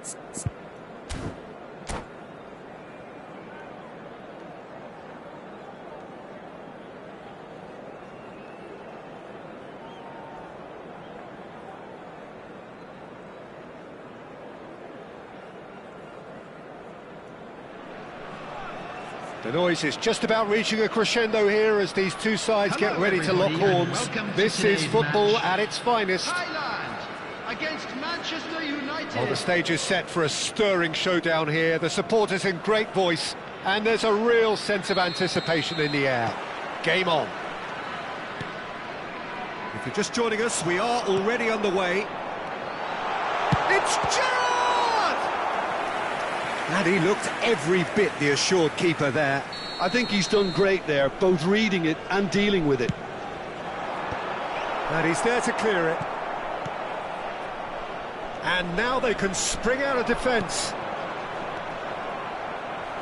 The noise is just about reaching a crescendo here as these two sides get ready to lock horns. This is football at its finest. Against Manchester United. Well, the stage is set for a stirring showdown here. The supporters in great voice, and there's a real sense of anticipation in the air. Game on. If you're just joining us, we are already underway. It's Gerrard! And he looked every bit the assured keeper there. I think he's done great there, both reading it and dealing with it. And he's there to clear it. And now they can spring out of defence.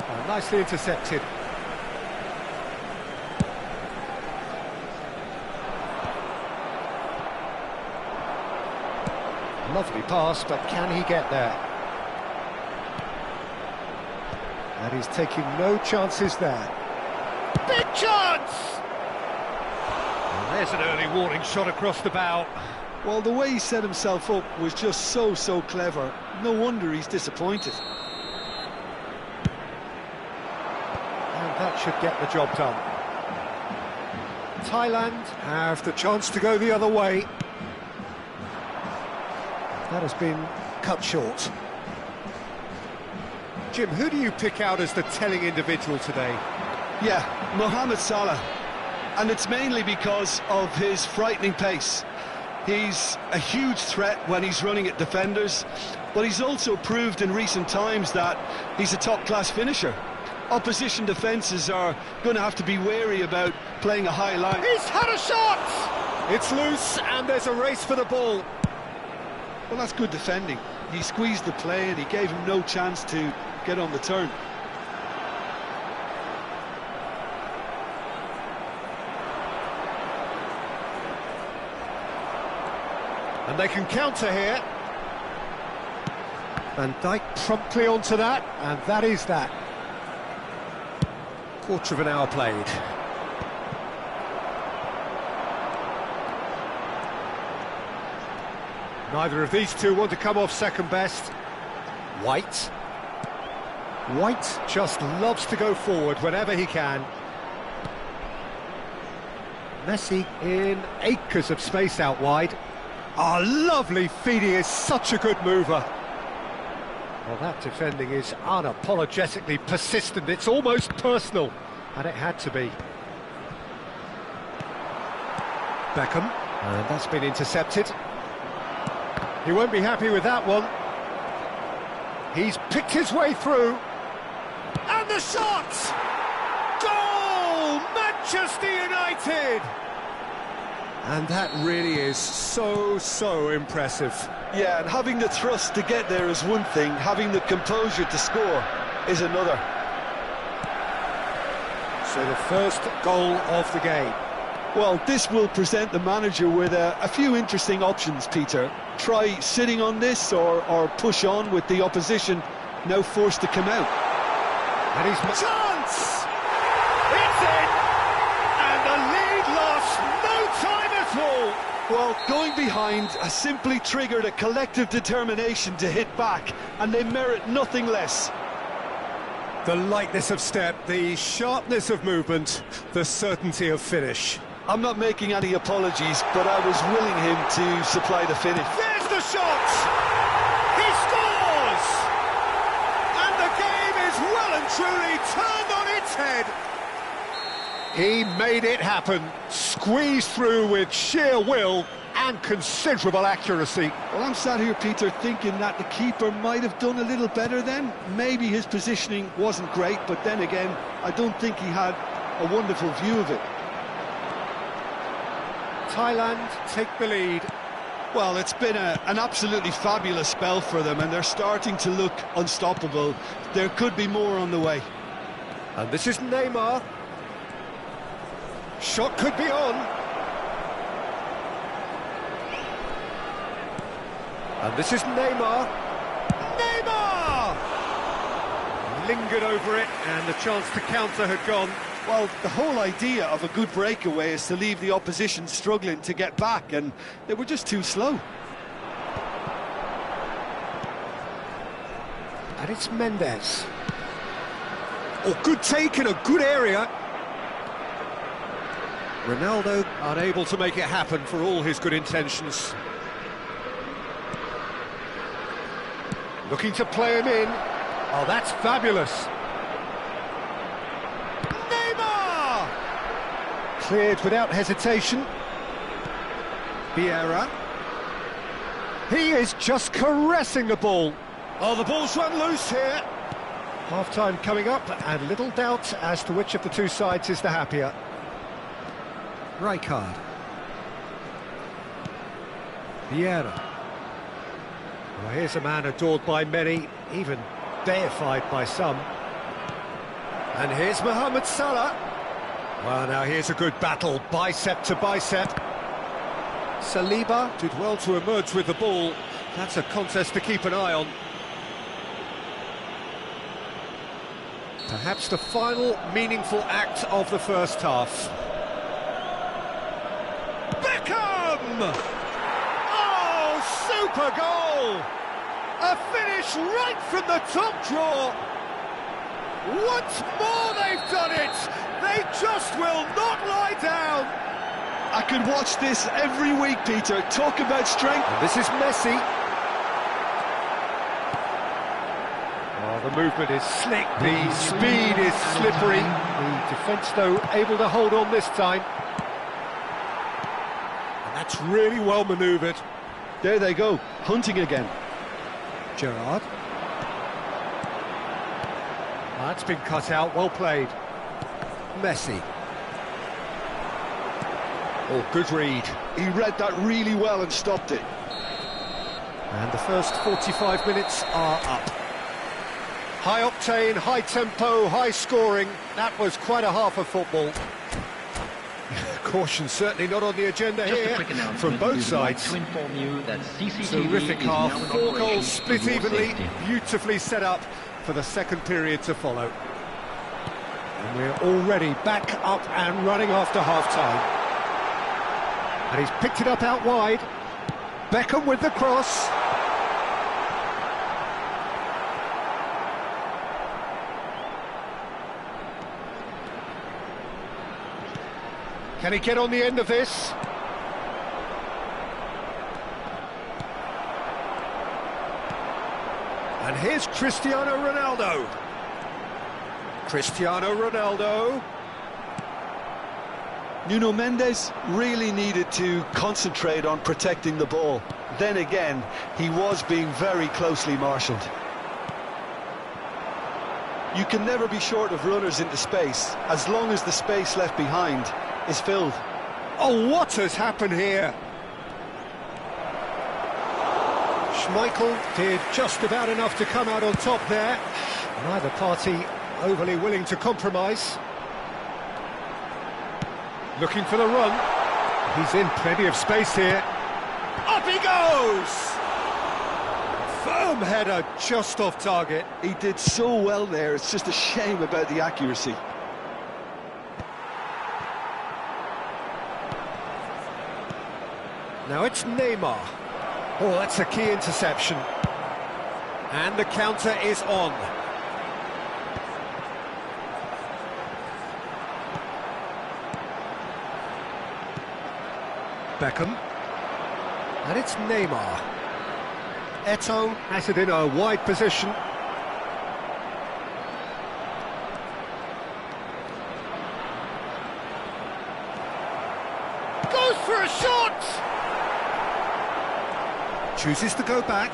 Oh, nicely intercepted. Lovely pass, but can he get there? And he's taking no chances there. Big chance! And there's an early warning shot across the bow. Well, the way he set himself up was just so clever. No wonder he's disappointed. And that should get the job done. Thailand have the chance to go the other way. That has been cut short. Jim, who do you pick out as the telling individual today? Yeah, Mohamed Salah. And it's mainly because of his frightening pace. He's a huge threat when he's running at defenders, but he's also proved in recent times that he's a top-class finisher. Opposition defences are going to have to be wary about playing a high line. He's had a shot! It's loose, and there's a race for the ball. Well, that's good defending. He squeezed the play and he gave him no chance to get on the turn. And they can counter here. Van Dijk promptly onto that, and that is that. Quarter of an hour played. Neither of these two want to come off second best. White just loves to go forward whenever he can. Messi in acres of space out wide. Oh, lovely feed, he is such a good mover. Well, that defending is unapologetically persistent, it's almost personal, and it had to be. Beckham, and that's been intercepted. He won't be happy with that one. He's picked his way through. And the shot! Goal! Manchester United! And that really is so impressive. Yeah, and having the thrust to get there is one thing, having the composure to score is another. So the first goal of the game. Well, this will present the manager with a few interesting options, Peter. Try sitting on this or push on with the opposition now forced to come out. And he's... Chance! It's in! And the lead lost no time at all! Well, going behind has simply triggered a collective determination to hit back, and they merit nothing less. The lightness of step, the sharpness of movement, the certainty of finish. I'm not making any apologies, but I was willing him to supply the finish. There's the shot! He scores! And the game is well and truly turned on its head. He made it happen, squeezed through with sheer will and considerable accuracy. Well, I'm sat here, Peter, thinking that the keeper might have done a little better then. Maybe his positioning wasn't great, but then again, I don't think he had a wonderful view of it. Thailand take the lead. Well, it's been an absolutely fabulous spell for them, and they're starting to look unstoppable. There could be more on the way. And this is Neymar. Shot could be on. And this is Neymar. Neymar! lingered over it, and the chance to counter had gone. Well, the whole idea of a good breakaway is to leave the opposition struggling to get back, and they were just too slow. And it's Mendes. Oh, good take in a good area. Ronaldo unable to make it happen for all his good intentions. Looking to play him in. Oh, that's fabulous. Neymar! Cleared without hesitation. Vieira. He is just caressing the ball. Oh, the ball's run loose here. Half-time coming up, and little doubt as to which of the two sides is the happier. Rijkaard. Vieira. Well, here's a man adored by many, even deified by some. And here's Mohamed Salah. Well, now here's a good battle, bicep to bicep. Saliba did well to emerge with the ball. That's a contest to keep an eye on. Perhaps the final meaningful act of the first half. Beckham! Oh, super goal! A finish right from the top drawer. Once more they've done it! They just will not lie down! I could watch this every week, Peter. Talk about strength. And this is Messi. Oh, the movement is slick, the speed is slippery. The defence, though, able to hold on this time. And that's really well manoeuvred. There they go, hunting again. Gerrard. That's been cut out, well played. Messi. Oh, good read. He read that really well and stopped it. And the first 45 minutes are up. High octane, high tempo, high scoring. That was quite a half of football. Caution certainly not on the agenda here from both sides. Terrific half, 4 goals split evenly, beautifully set up for the second period to follow. And we're already back up and running after half-time. And he's picked it up out wide. Beckham with the cross. Can he get on the end of this? And here's Cristiano Ronaldo. Cristiano Ronaldo. Nuno Mendes really needed to concentrate on protecting the ball. Then again, he was being very closely marshalled. You can never be short of runners into space, as long as the space left behind is filled. Oh, what has happened here? Schmeichel did just about enough to come out on top there. Neither party overly willing to compromise. Looking for the run. He's in plenty of space here. Up he goes! Firm header just off target. He did so well there, it's just a shame about the accuracy. Now it's Neymar. Oh, that's a key interception. And the counter is on. Beckham. And it's Neymar. Eto'o has it in a wide position. Goes for a shot! Chooses to go back.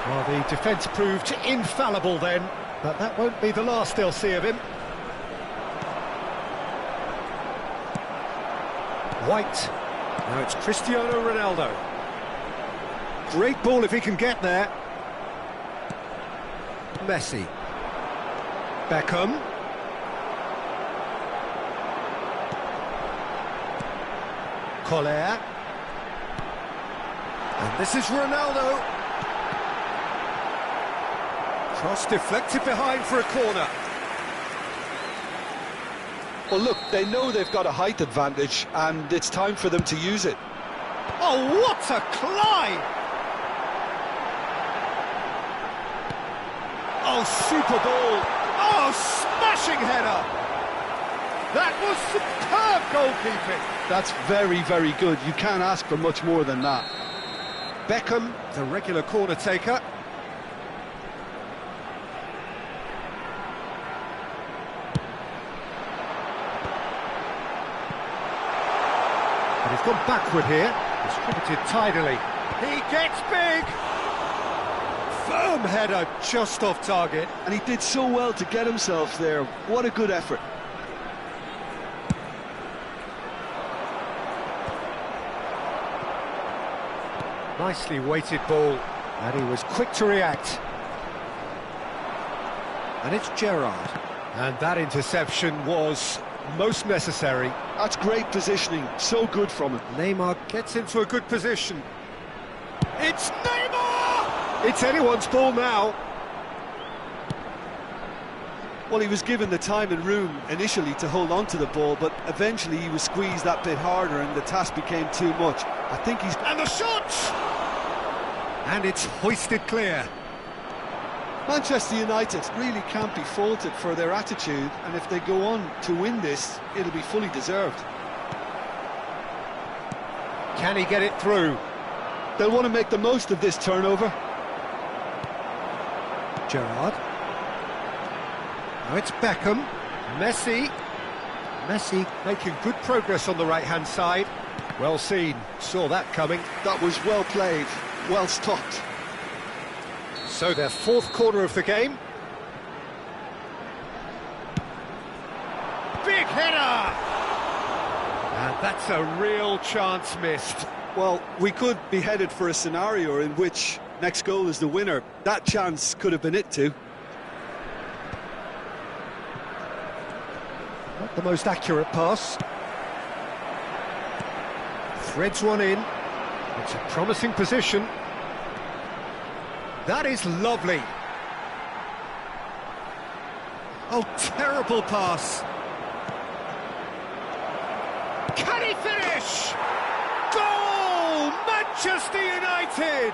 Well, the defence proved infallible then, but that won't be the last they'll see of him. White. Now it's Cristiano Ronaldo. Great ball if he can get there. Messi. Beckham. Collier. And this is Ronaldo. Cross deflected behind for a corner. Well, look, they know they've got a height advantage, and it's time for them to use it. Oh, what a climb! Oh, super ball! Oh, smashing header! That was superb goalkeeping! That's very, very good. You can't ask for much more than that. Beckham, the regular corner taker. But he's gone backward here. Distributed tidily. He gets big! Firm header just off target. And he did so well to get himself there. What a good effort. Nicely weighted ball, and he was quick to react. And it's Gerrard. And that interception was most necessary. That's great positioning, so good from him. Neymar gets into a good position. It's Neymar! It's anyone's ball now. Well, he was given the time and room initially to hold on to the ball, but eventually he was squeezed that bit harder and the task became too much. I think he's... And the shot! And it's hoisted clear. Manchester United really can't be faulted for their attitude, and if they go on to win this, it'll be fully deserved. Can he get it through? They'll want to make the most of this turnover. Gerrard. Now it's Beckham. Messi. Messi making good progress on the right-hand side. Well seen. Saw that coming. That was well played, well stopped. So their fourth corner of the game. Big header! And that's a real chance missed. Well, we could be headed for a scenario in which next goal is the winner. That chance could have been it too. Not the most accurate pass. Threads one in. It's a promising position. That is lovely. Oh, terrible pass. Can he finish? Goal! Manchester United!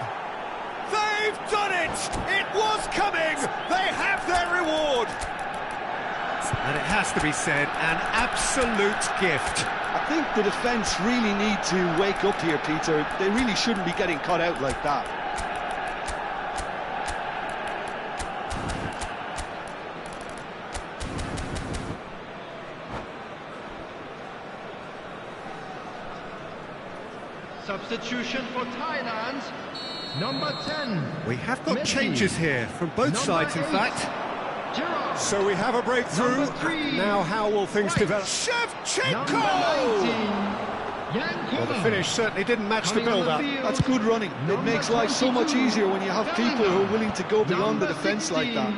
They've done it! It was coming! They have their reward! And it has to be said, an absolute gift. I think the defence really need to wake up here, Peter. They really shouldn't be getting caught out like that. Substitution for Thailand, number 10. We have got Messi. changes here from both Number sides, in 8, fact. Gerrard. So we have a breakthrough. Number 3, Now, how will things White. develop? Number Shevchenko! 19, Well, the finish certainly didn't match the Coming on the build-up. field. That's good running. It Number makes life so much 22, easier when you have people who are willing to go beyond the Number defence like that.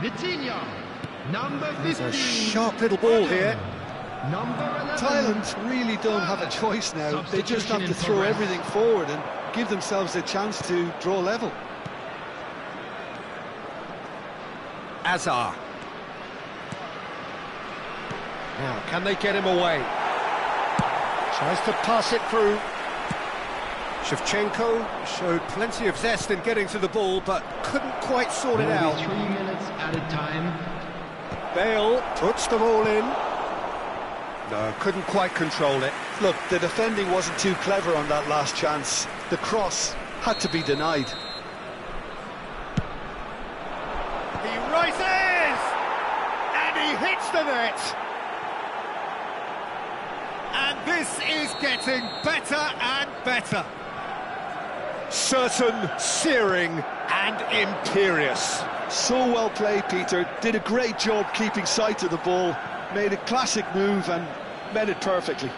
16, Vitinha. Number 15, There's a sharp little ball here. Number 11, Thailand really don't have a choice now. They just have to throw everything forward and give themselves a chance to draw level. Azar. Now, can they get him away? Tries to pass it through. Shevchenko showed plenty of zest in getting to the ball, but couldn't quite sort it out. 3 minutes added time. Bale puts the ball in. No, couldn't quite control it. Look, the defending wasn't too clever on that last chance. The cross had to be denied. He rises! And he hits the net! And this is getting better and better. Certain, searing and imperious. So well played, Peter. Did a great job keeping sight of the ball. Made a classic move and met it perfectly.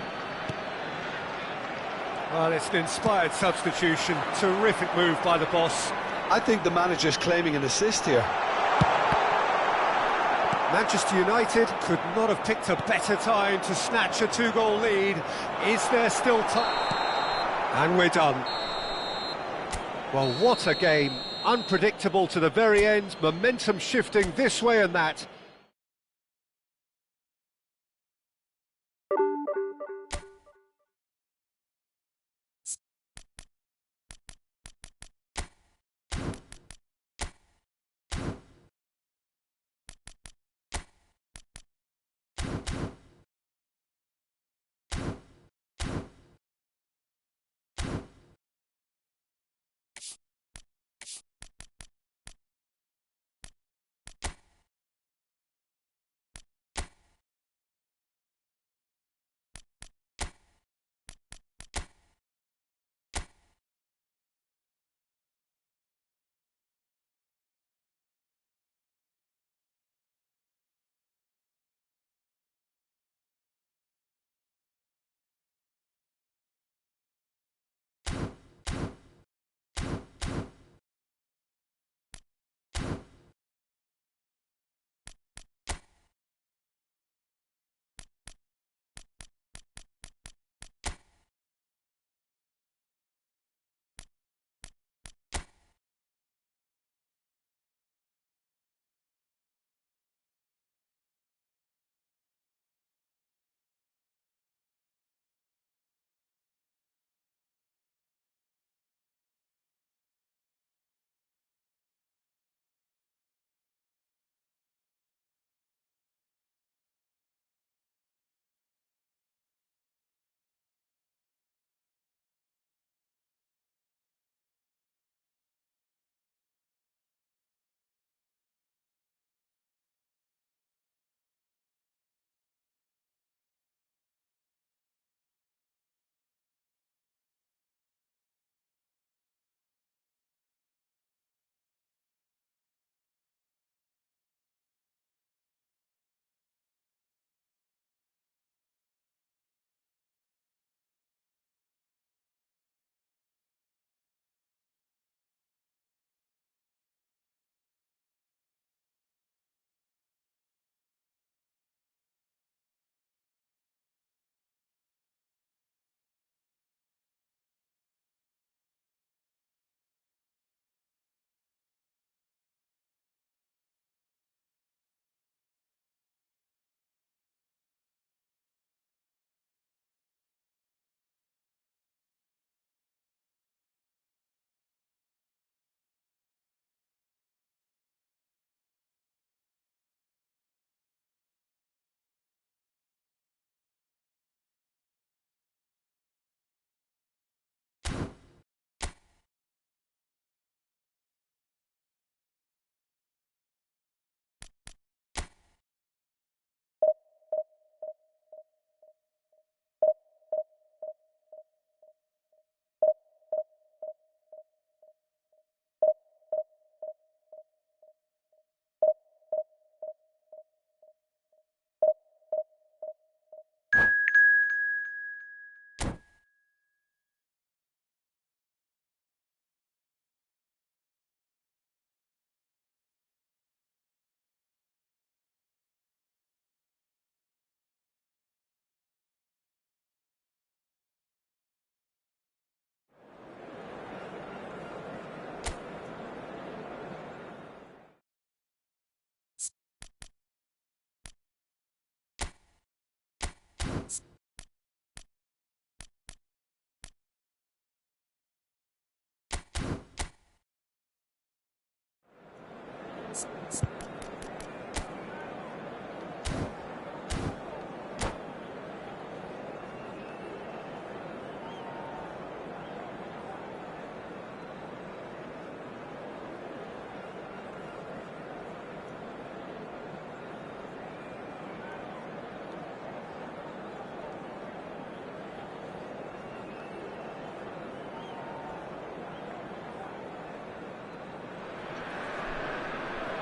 Well, it's an inspired substitution. Terrific move by the boss. I think the manager's claiming an assist here. Manchester United could not have picked a better time to snatch a two-goal lead. Is there still time? And we're done. Well, what a game. Unpredictable to the very end, momentum shifting this way and that.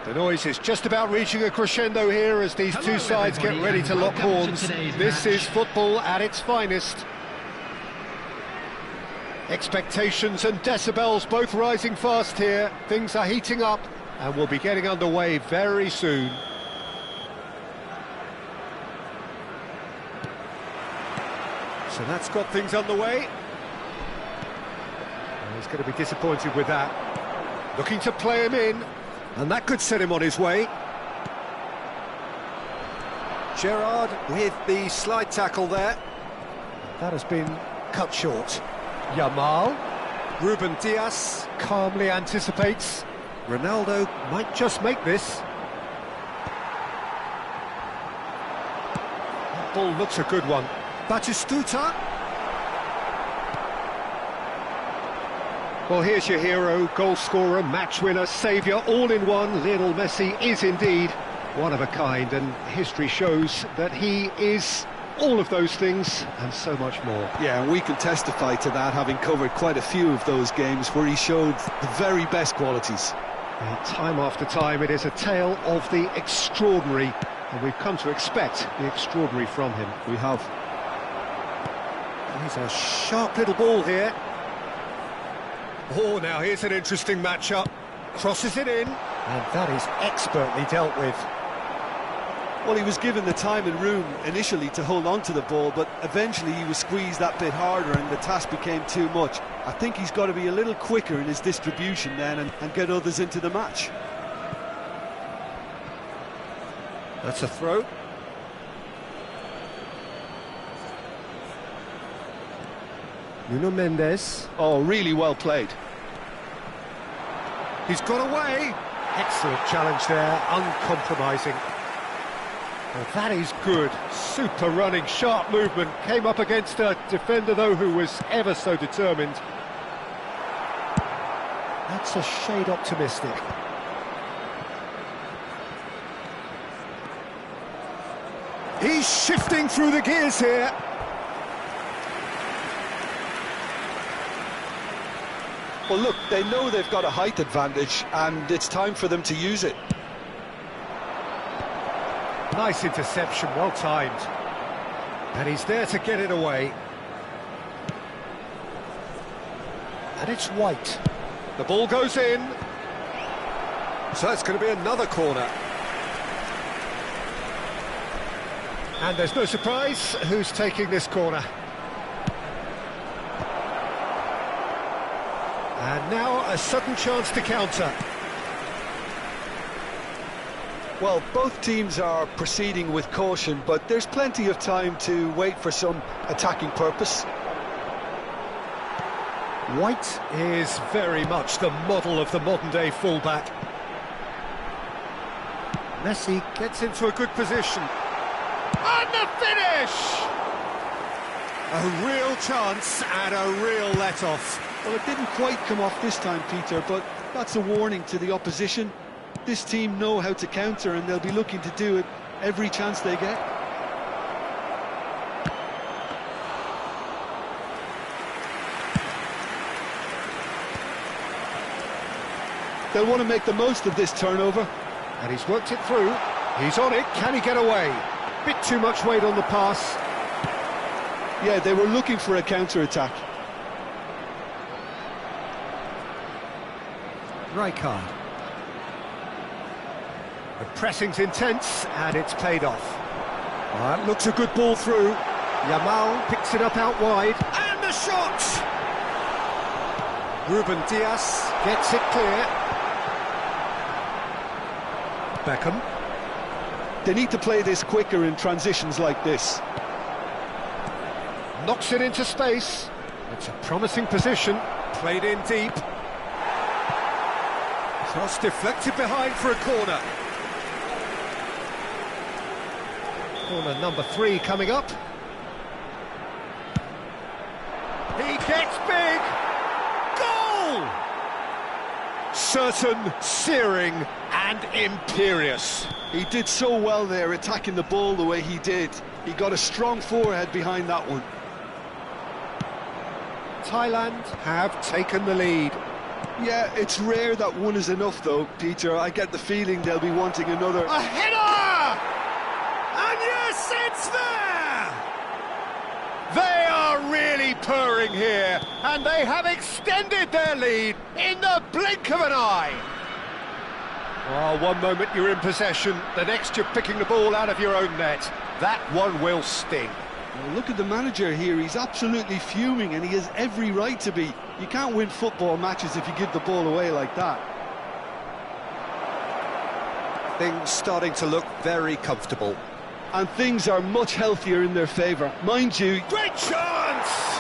The noise is just about reaching a crescendo here as these two sides get ready to lock horns. This is football at its finest. Expectations and decibels both rising fast here. Things are heating up and we'll be getting underway very soon. So that's got things underway. He's going to be disappointed with that. Looking to play him in, and that could set him on his way. Gerrard with the slide tackle there. That has been cut short. Yamal. Ruben Dias calmly anticipates. Ronaldo might just make this. That ball looks a good one. Batistuta. Well, here's your hero, goal scorer, match winner, saviour, all in one. Lionel Messi is indeed one of a kind, and history shows that he is all of those things and so much more. Yeah, and we can testify to that, having covered quite a few of those games where he showed the very best qualities. And time after time, it is a tale of the extraordinary, and we've come to expect the extraordinary from him. We have. He's a sharp little ball here. Oh, now here's an interesting matchup. Crosses it in, and that is expertly dealt with. Well, he was given the time and room initially to hold on to the ball, but eventually he was squeezed that bit harder and the task became too much. I think he's got to be a little quicker in his distribution then and get others into the match. That's a throw. Nuno Mendes. Oh, really well played. He's got away. Excellent challenge there, uncompromising. Well, that is good. Super running, sharp movement. Came up against a defender, though, who was ever so determined. That's a shade optimistic. He's shifting through the gears here. Well, look, they know they've got a height advantage, and it's time for them to use it. Nice interception, well timed. And he's there to get it away. And it's White. The ball goes in. So it's going to be another corner. And there's no surprise who's taking this corner. And now a sudden chance to counter. Well, both teams are proceeding with caution, but there's plenty of time to wait for some attacking purpose. White is very much the model of the modern-day fullback. Messi gets into a good position. And the finish! A real chance and a real let-off. Well, it didn't quite come off this time, Peter, but that's a warning to the opposition. This team know how to counter, and they'll be looking to do it every chance they get. They'll want to make the most of this turnover. And he's worked it through. He's on it. Can he get away? Bit too much weight on the pass. Yeah, they were looking for a counter-attack. Rijkaard. The pressing's intense, and it's paid off. That looks a good ball through. Yamal picks it up out wide. And the shot! Ruben Dias gets it clear. Beckham. They need to play this quicker in transitions like this. Knocks it into space. It's a promising position. Played in deep. Cross deflected behind for a corner. Corner number 3 coming up. He gets big. Goal! Certain, searing and imperious. He did so well there, attacking the ball the way he did. He got a strong forehead behind that one. Thailand have taken the lead. Yeah, it's rare that one is enough though, Peter. I get the feeling they'll be wanting another. A header! And yes, it's there! They are really purring here, and they have extended their lead in the blink of an eye. Oh, one moment you're in possession, the next you're picking the ball out of your own net. That one will sting. Well, look at the manager here, he's absolutely fuming and he has every right to be. You can't win football matches if you give the ball away like that. Things starting to look very comfortable. And things are much healthier in their favour. Mind you... Great chance!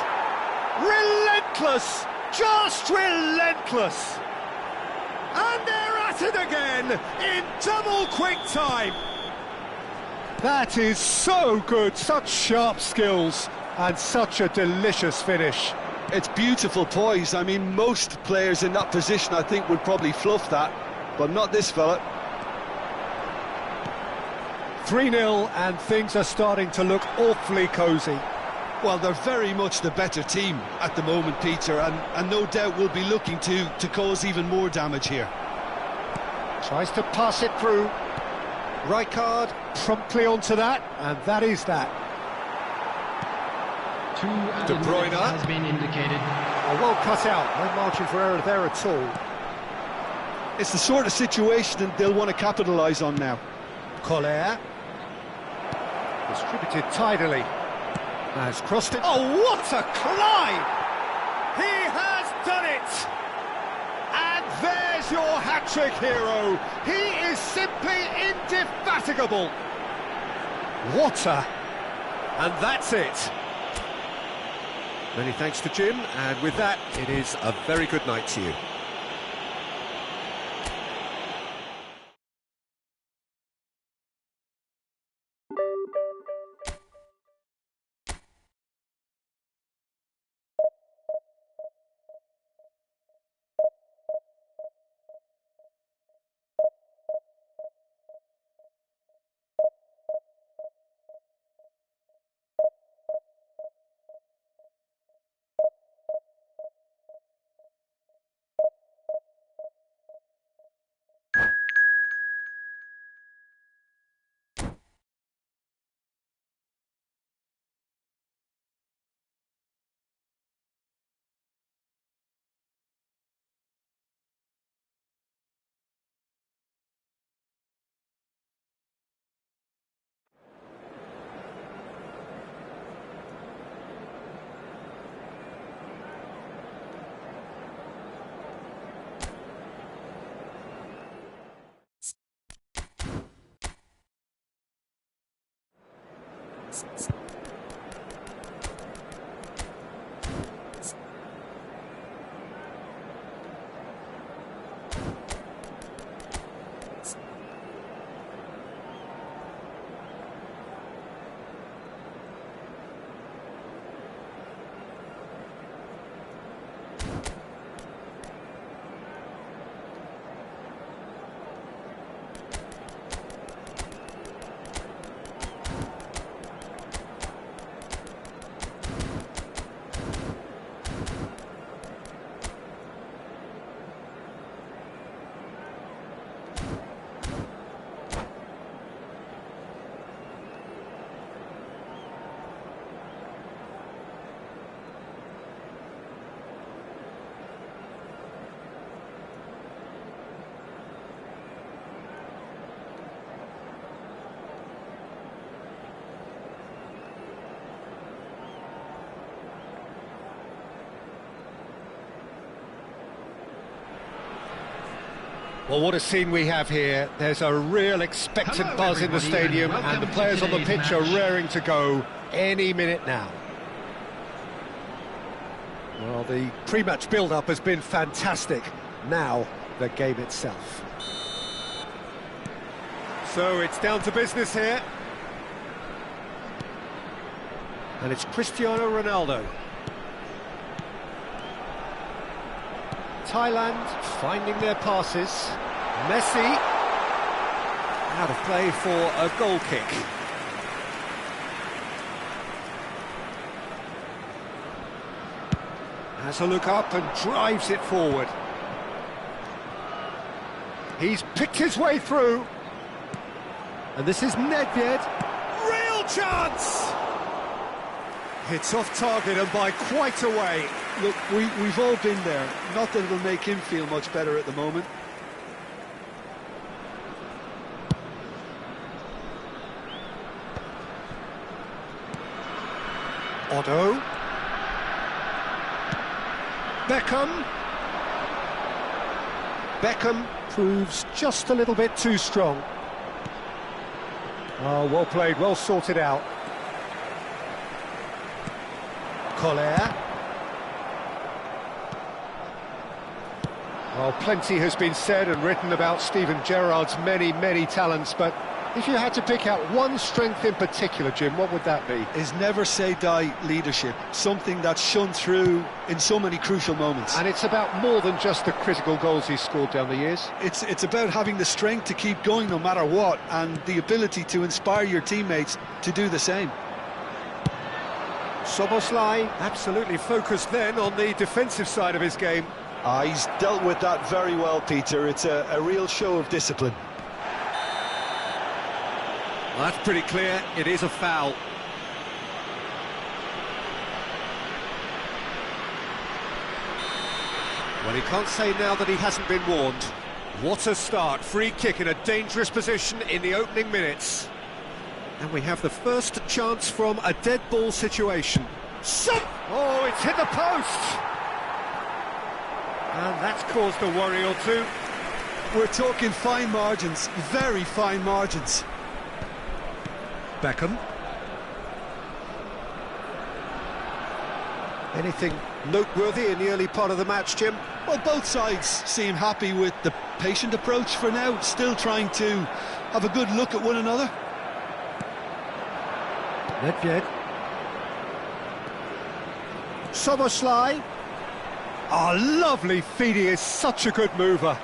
Relentless! Just relentless! And they're at it again in double quick time. That is so good, such sharp skills and such a delicious finish. It's beautiful poise. I mean, most players in that position I think would probably fluff that, but not this fella. 3-0 and things are starting to look awfully cosy. Well, they're very much the better team at the moment, Peter, and no doubt will be looking to cause even more damage here. Tries to pass it through. Rijkaard promptly onto that, and that is that. Two De added Bruyne. minutes has been indicated. Oh, well cut out, no margin for error there at all. It's the sort of situation that they'll want to capitalise on now. Collier. Distributed tidily. Has crossed it. Oh, what a climb! He has done it! And there's your hat-trick hero. He is simply indefatigable. What a... And that's it. Many thanks to Jim, and with that, it is a very good night to you. Well, what a scene we have here. There's a real expectant Hello, buzz in the everybody, stadium, and and the welcome players to on the today's pitch are match. raring to go any minute now. Well, the pre-match build-up has been fantastic. Now, the game itself. So it's down to business here. And it's Cristiano Ronaldo. Thailand finding their passes. Messi out of play for a goal kick. Has a look up and drives it forward. He's picked his way through. And this is Nedved. Real chance! It's off target and by quite a way. Look, we've all been there. Not that it'll make him feel much better at the moment. Otto. Beckham. Beckham proves just a little bit too strong. Oh, well played, well sorted out. Collier. Well, plenty has been said and written about Steven Gerrard's many talents, but if you had to pick out one strength in particular, Jim, what would that be? His never-say-die leadership, something that's shone through in so many crucial moments. And it's about more than just the critical goals he's scored down the years. It's about having the strength to keep going no matter what, and the ability to inspire your teammates to do the same. Szoboszlai absolutely focused then on the defensive side of his game. He's dealt with that very well, Peter. It's a real show of discipline. Well, that's pretty clear, it is a foul. Well, he can't say now that he hasn't been warned. What a start, free kick in a dangerous position in the opening minutes. And we have the first chance from a dead ball situation. Oh, it's hit the post! And that's caused a worry or two. We're talking fine margins, very fine margins. Beckham. Anything noteworthy in the early part of the match, Jim? Well, both sides seem happy with the patient approach for now, still trying to have a good look at one another. Nedved. Szoboszlai. Oh, lovely feed, he is such a good mover.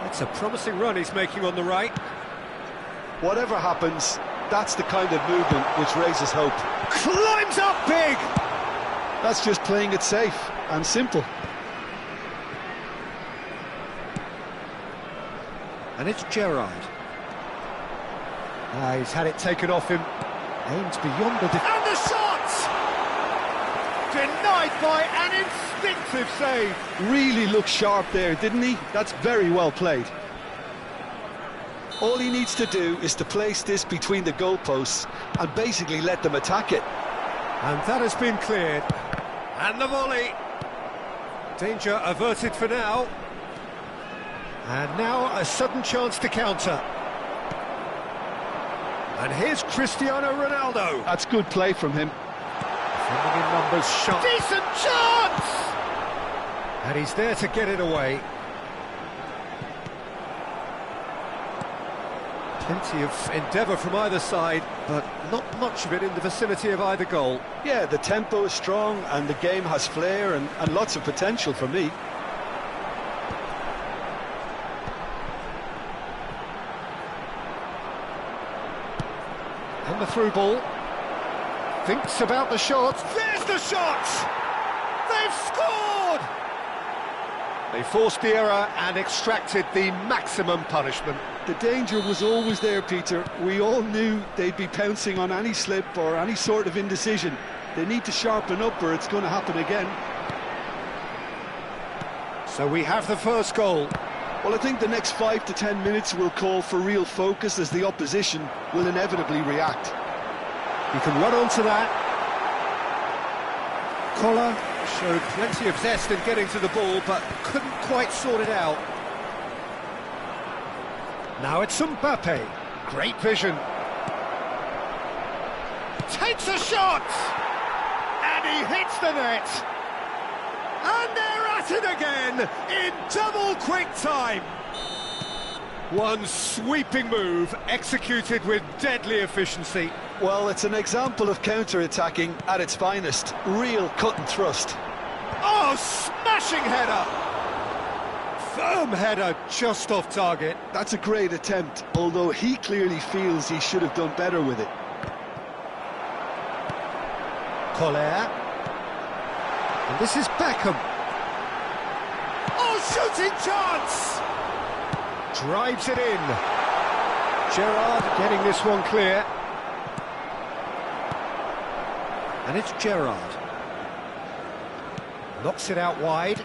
It's a promising run he's making on the right. Whatever happens, that's the kind of movement which raises hope. Climbs up big! That's just playing it safe and simple. And it's Gerrard. He's had it taken off him. Aims beyond the defence. And the shot! Denied by an instinctive save. Really looked sharp there, didn't he? That's very well played. All he needs to do is to place this between the goalposts and basically let them attack it. And that has been cleared. And the volley. Danger averted for now. And now a sudden chance to counter. And here's Cristiano Ronaldo. That's good play from him. Defending in numbers, shot. Decent chance! And he's there to get it away. Plenty of endeavour from either side, but not much of it in the vicinity of either goal. Yeah, the tempo is strong and the game has flair and lots of potential for me. And the through ball. Thinks about the shot. There's the shot! They've scored! They forced the error and extracted the maximum punishment. The danger was always there, Peter. We all knew they'd be pouncing on any slip or any sort of indecision. They need to sharpen up or it's going to happen again. So we have the first goal. Well, I think the next 5 to 10 minutes will call for real focus as the opposition will inevitably react. You can run onto that. Collar showed plenty of zest in getting to the ball, but couldn't quite sort it out. Now it's Mbappe. Great vision. Takes a shot! And he hits the net. And they're at it again in double quick time. One sweeping move executed with deadly efficiency. Well, it's an example of counter-attacking at its finest. Real cut and thrust. Oh, smashing header! Firm header just off target. That's a great attempt, although he clearly feels he should have done better with it. Collier. And this is Beckham. Oh, shooting chance! Drives it in. Gerrard getting this one clear. And it's Gerrard. Knocks it out wide.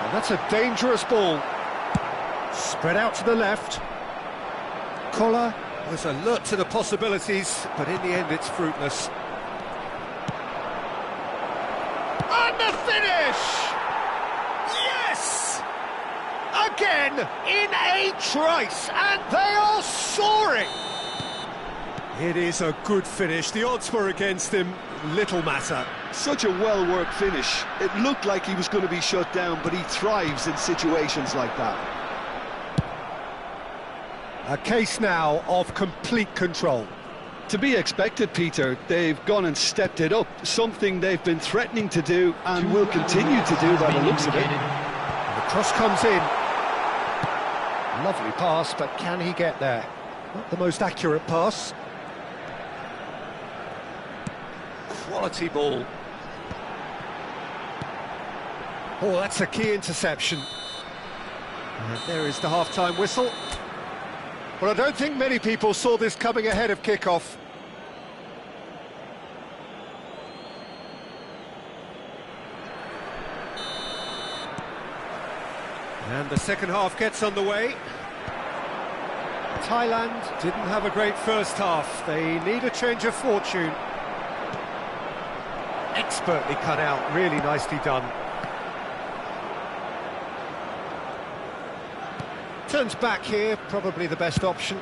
And that's a dangerous ball. Spread out to the left. Collar was alert to the possibilities, but in the end it's fruitless. And the finish! Yes! Again, in a trice, and they are soaring! It is a good finish. The odds were against him, little matter. Such a well-worked finish. It looked like he was going to be shut down, but he thrives in situations like that. A case now of complete control. To be expected, Peter. They've gone and stepped it up, something they've been threatening to do and will continue to do by the looks of it. And the cross comes in. Lovely pass, but can he get there? Not the most accurate pass. Quality ball. Oh, that's a key interception. And there is the half-time whistle. Well, I don't think many people saw this coming ahead of kick-off. And the second half gets underway. Thailand didn't have a great first half. They need a change of fortune. Expertly cut out, really nicely done. Turns back here, probably the best option.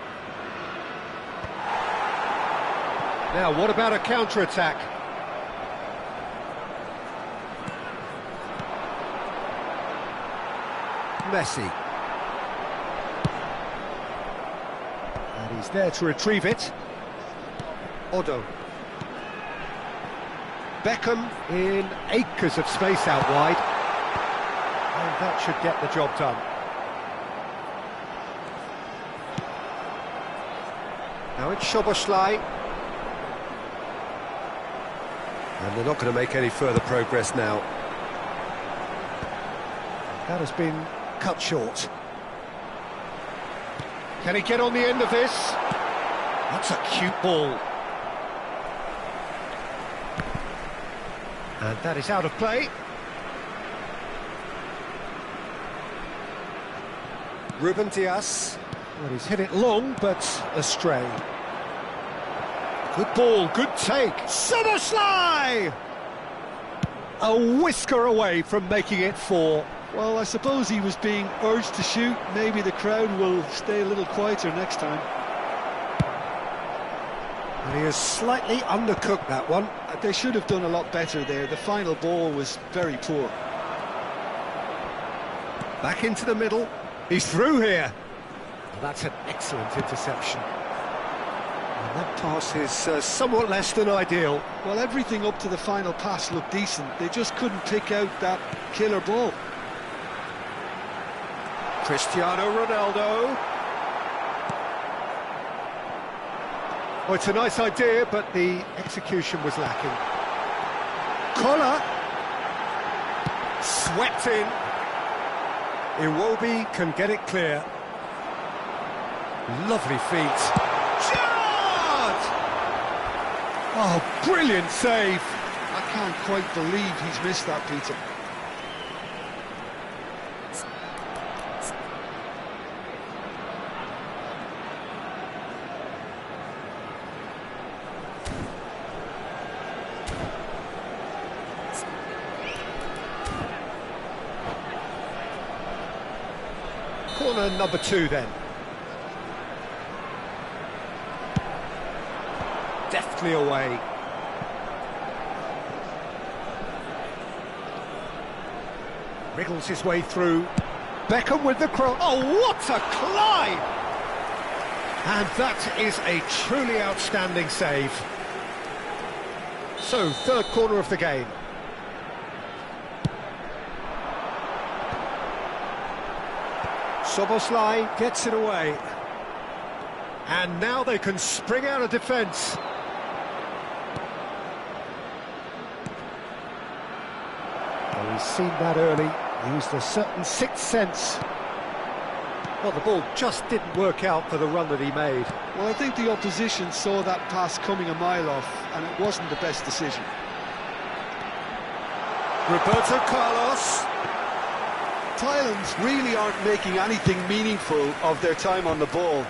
Now, what about a counter-attack? Messi. And he's there to retrieve it. Odo. Beckham in acres of space out wide. And that should get the job done. Now it's Szoboszlai. And they're not going to make any further progress now. That has been cut short. Can he get on the end of this? That's a cute ball. And that is out of play. Ruben Dias. Well, he's hit it long, but astray. Good ball, good take. Szoboszlai! A whisker away from making it 4. Well, I suppose he was being urged to shoot. Maybe the crowd will stay a little quieter next time. And he has slightly undercooked that one. They should have done a lot better there. The final ball was very poor. Back into the middle. He's through here. Well, that's an excellent interception. And that pass is somewhat less than ideal. Well, everything up to the final pass looked decent. They just couldn't pick out that killer ball. Cristiano Ronaldo. Well, it's a nice idea, but the execution was lacking. Collar. Swept in. Iwobi can get it clear. Lovely feet. Gerrard! Oh, brilliant save. I can't quite believe he's missed that, Peter. Corner number 2 then. Deftly away. Wriggles his way through. Beckham with the cross. Oh, what a climb! And that is a truly outstanding save. So, third corner of the game. Szoboszlai gets it away. And now they can spring out of defence. Well, he's seen that early, used a certain sixth sense. Well, the ball just didn't work out for the run that he made. Well, I think the opposition saw that pass coming a mile off, and it wasn't the best decision. Roberto Carlos. Thailand really aren't making anything meaningful of their time on the ball.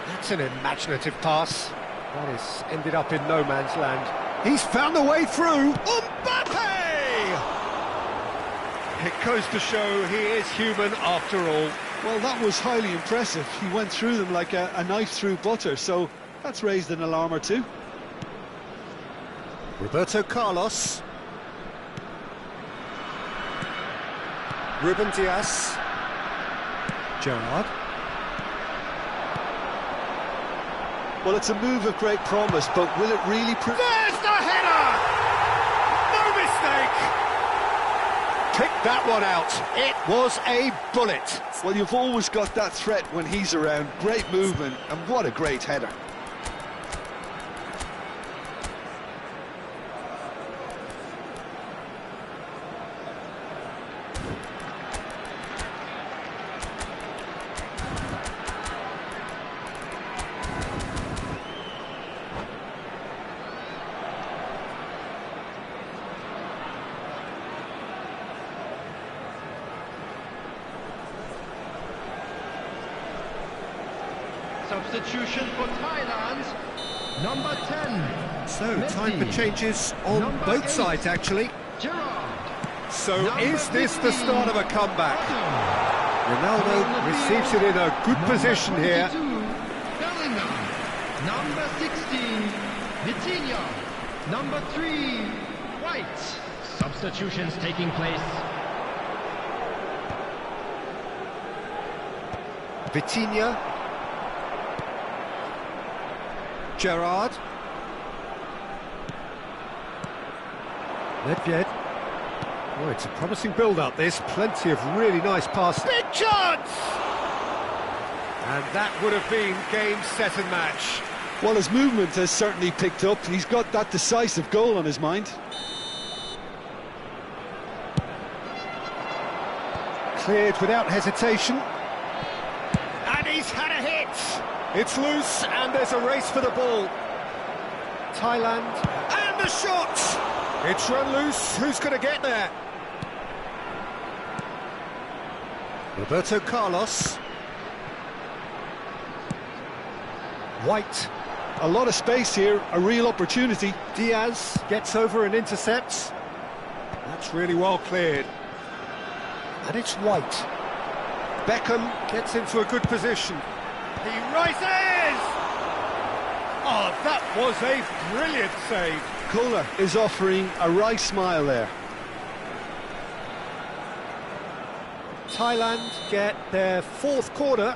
That's an imaginative pass. That has ended up in no man's land. He's found a way through. Mbappe! It goes to show he is human after all. Well, that was highly impressive. He went through them like a knife through butter, so that's raised an alarm or two. Roberto Carlos. Ruben Diaz. Gerrard. Well, it's a move of great promise, but will it really prove... There's the header! No mistake! Pick that one out. It was a bullet. Well, you've always got that threat when he's around. Great movement, and what a great header. Substitution for Thailand, number 10. So, Messi. time for changes on Number both 8. sides, actually. Gerrard. So, Number is this the 15. start of a comeback? On Ronaldo the receives it field, in a good number position here. 22, Bellingham. Number 16, Vitinha. Number 3, White. Substitutions taking place. Vitinha. Gerrard. Nedved. Oh, it's a promising build-up, this. Plenty of really nice passes. Big chance! And that would have been game, set and match. Well, his movement has certainly picked up. He's got that decisive goal on his mind. Cleared without hesitation. And he's had a hit! It's loose, and there's a race for the ball. Thailand, and the shot! It's run loose, who's going to get there? Roberto Carlos. White. A lot of space here, a real opportunity. Diaz gets over and intercepts. That's really well cleared. And it's White. Beckham gets into a good position. He rises! Oh, that was a brilliant save. Kohler is offering a wry smile there. Thailand get their fourth corner.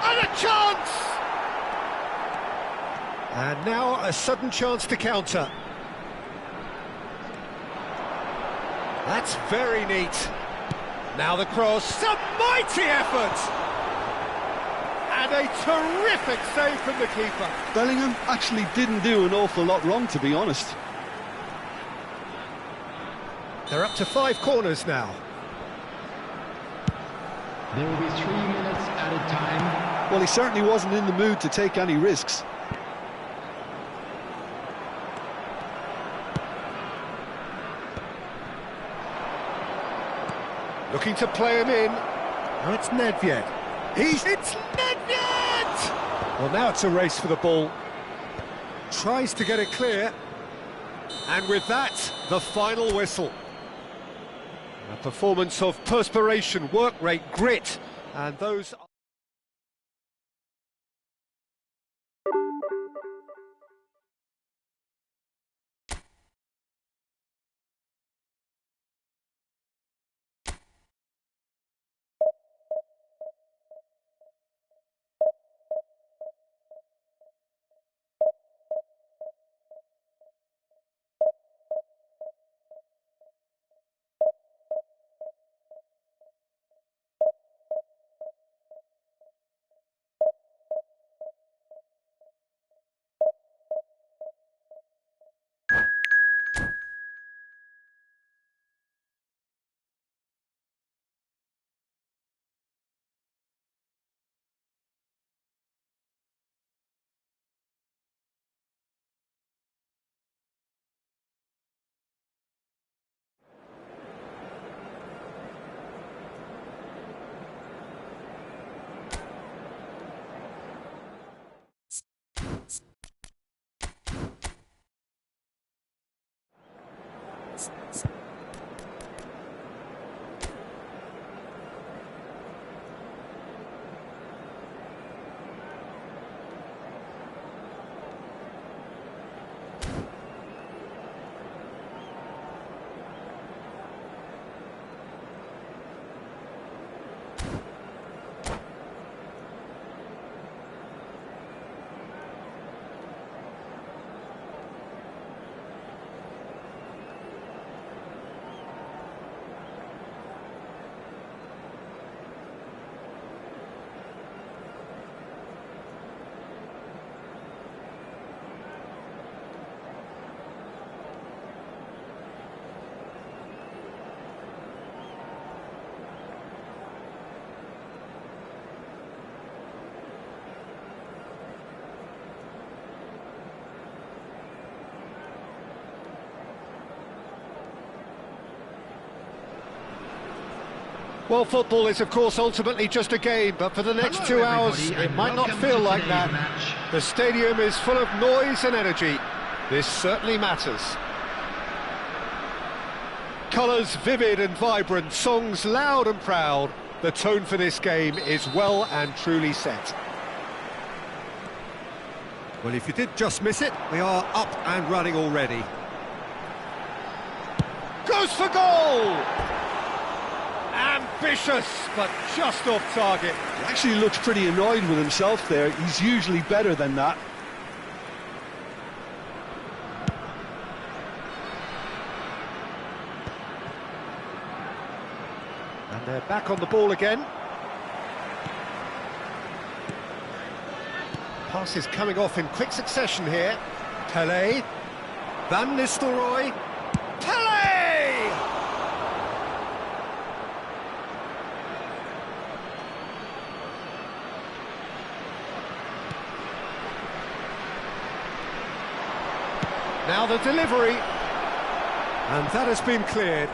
And a chance! And now a sudden chance to counter. That's very neat. Now the cross, a mighty effort! And a terrific save from the keeper. Bellingham actually didn't do an awful lot wrong, to be honest. They're up to 5 corners now. There will be 3 minutes added time. Well, he certainly wasn't in the mood to take any risks. Looking to play him in. Now it's Nedved. It's Nedved! Well, now it's a race for the ball. Tries to get it clear. And with that, the final whistle. A performance of perspiration, work rate, grit, and those... Well, football is, of course, ultimately just a game, but for the next 2 hours, it might not feel like that. The stadium is full of noise and energy. This certainly matters. Colours vivid and vibrant, songs loud and proud. The tone for this game is well and truly set. Well, if you did just miss it, we are up and running already. Goes for goal! Ambitious, but just off target. He actually looks pretty annoyed with himself there. He's usually better than that. And they're back on the ball again. Passes coming off in quick succession here. Pelé. Van Nistelrooy. Pelé! Now the delivery. And that has been cleared.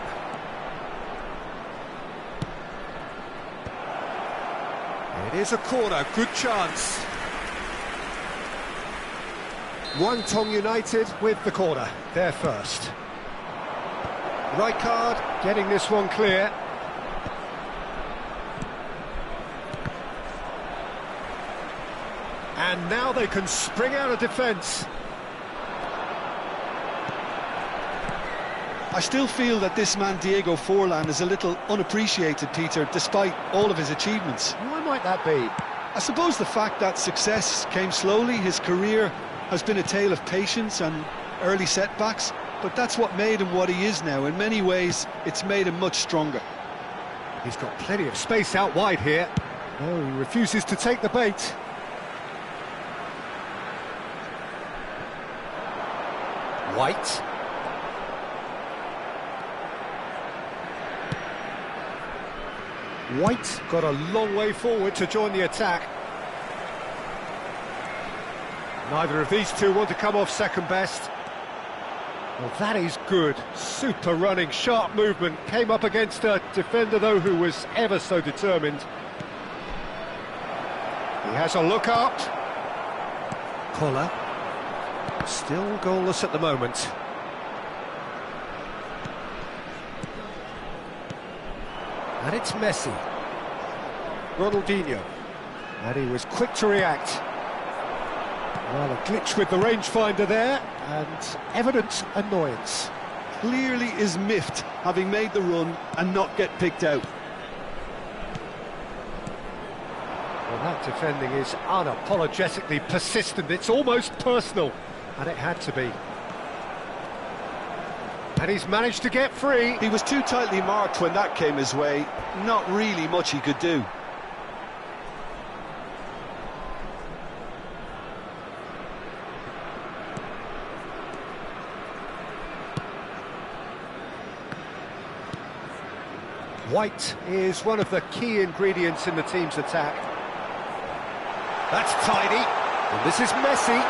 It is a corner, good chance. Wangtong United with the corner, they're first. Rijkaard getting this one clear. And now they can spring out of defence. I still feel that this man, Diego Forlan, is a little unappreciated, Peter, despite all of his achievements. Why might that be? I suppose the fact that success came slowly, his career has been a tale of patience and early setbacks, but that's what made him what he is now. In many ways, it's made him much stronger. He's got plenty of space out wide here. No, he refuses to take the bait. White. White got a long way forward to join the attack. Neither of these two want to come off second best. Well, that is good. Super running, sharp movement. Came up against a defender, though, who was ever so determined. He has a look up. Collar. Still goalless at the moment. And it's Messi. Ronaldinho. And he was quick to react. Well, a glitch with the rangefinder there, and evident annoyance. Clearly is miffed, having made the run and not get picked out. Well, that defending is unapologetically persistent. It's almost personal, and it had to be. And he's managed to get free. He was too tightly marked when that came his way. Not really much he could do. White is one of the key ingredients in the team's attack. That's tidy. And this is Messi.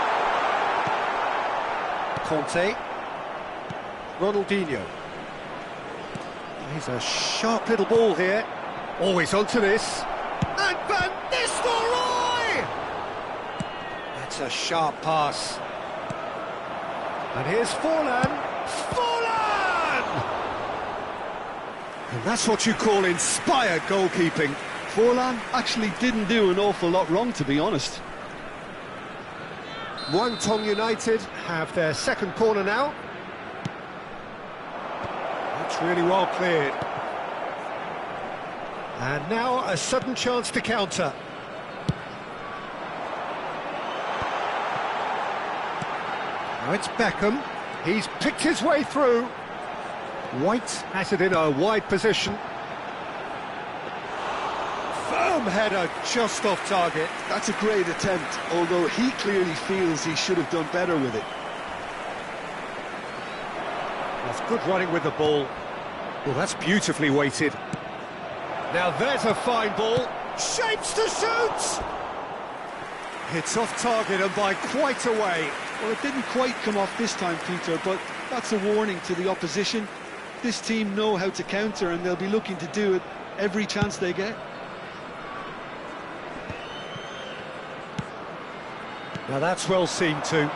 Conte. Ronaldinho. He's a sharp little ball here. Always onto this. And Van Nistelrooy! That's a sharp pass. And here's Forlan. And that's what you call inspired goalkeeping. Forlan actually didn't do an awful lot wrong, to be honest. Wangtong United have their second corner now. That's really well cleared. And now a sudden chance to counter. Now it's Beckham. He's picked his way through. White has it in a wide position. Firm header just off target. That's a great attempt, although he clearly feels he should have done better with it. That's good running with the ball. Well, that's beautifully weighted. Now there's a fine ball. Shapes to shoot! It's off target and by quite a way. Well, it didn't quite come off this time, Peter, but that's a warning to the opposition. This team know how to counter, and they'll be looking to do it every chance they get. Now that's well seen too.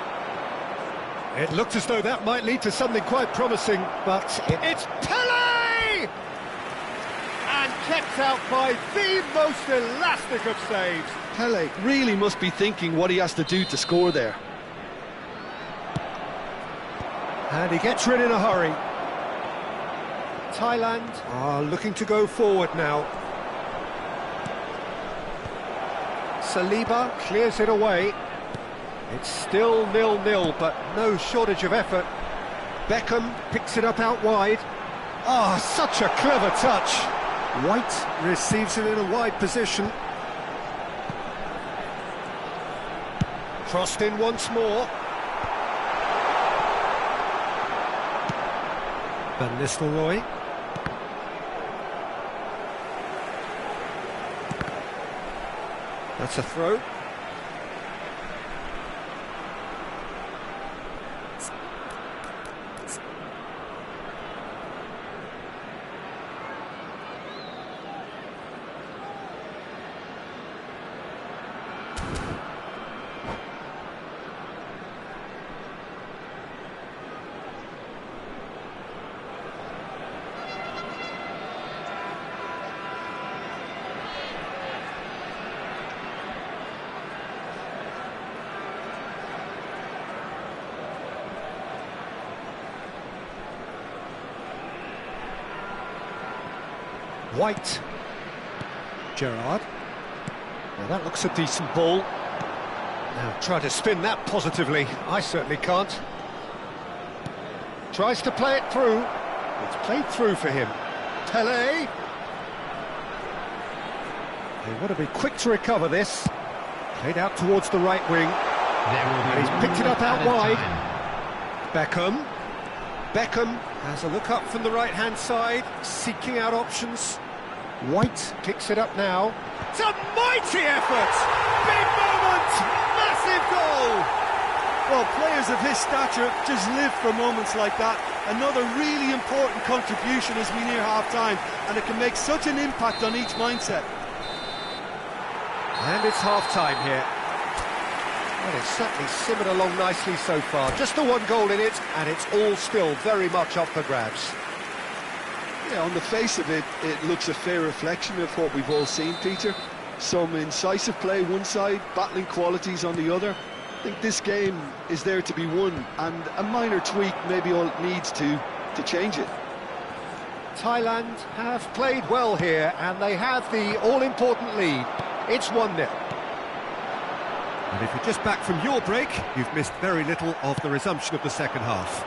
It looked as though that might lead to something quite promising, but it's Pele! And kept out by the most elastic of saves. Pele really must be thinking what he has to do to score there. And he gets rid in a hurry. Thailand are looking to go forward now. Saliba clears it away. It's still 0-0, but no shortage of effort. Beckham picks it up out wide. Ah, such a clever touch. White receives it in a wide position. Crossed in once more. Van Nistelrooy. That's a throw. White. Gerrard. Now that looks a decent ball. Now try to spin that positively. I certainly can't. Tries to play it through. It's played through for him. Pele. They want to be quick to recover this. Played out towards the right wing. And he's picked it up out wide. Beckham. Beckham has a look up from the right-hand side, seeking out options. White picks it up now. It's a mighty effort! Big moment! Massive goal! Well, players of his stature just live for moments like that. Another really important contribution as we near half-time, and it can make such an impact on each mindset. And it's half-time here. Well, it's certainly simmered along nicely so far. Just the one goal in it, and it's all still very much up for grabs. Yeah, on the face of it, it looks a fair reflection of what we've all seen, Peter. Some incisive play one side, battling qualities on the other. I think this game is there to be won, and a minor tweak maybe all it needs to change it. Thailand have played well here, and they have the all-important lead. It's 1-0. And if you're just back from your break, you've missed very little of the resumption of the second half.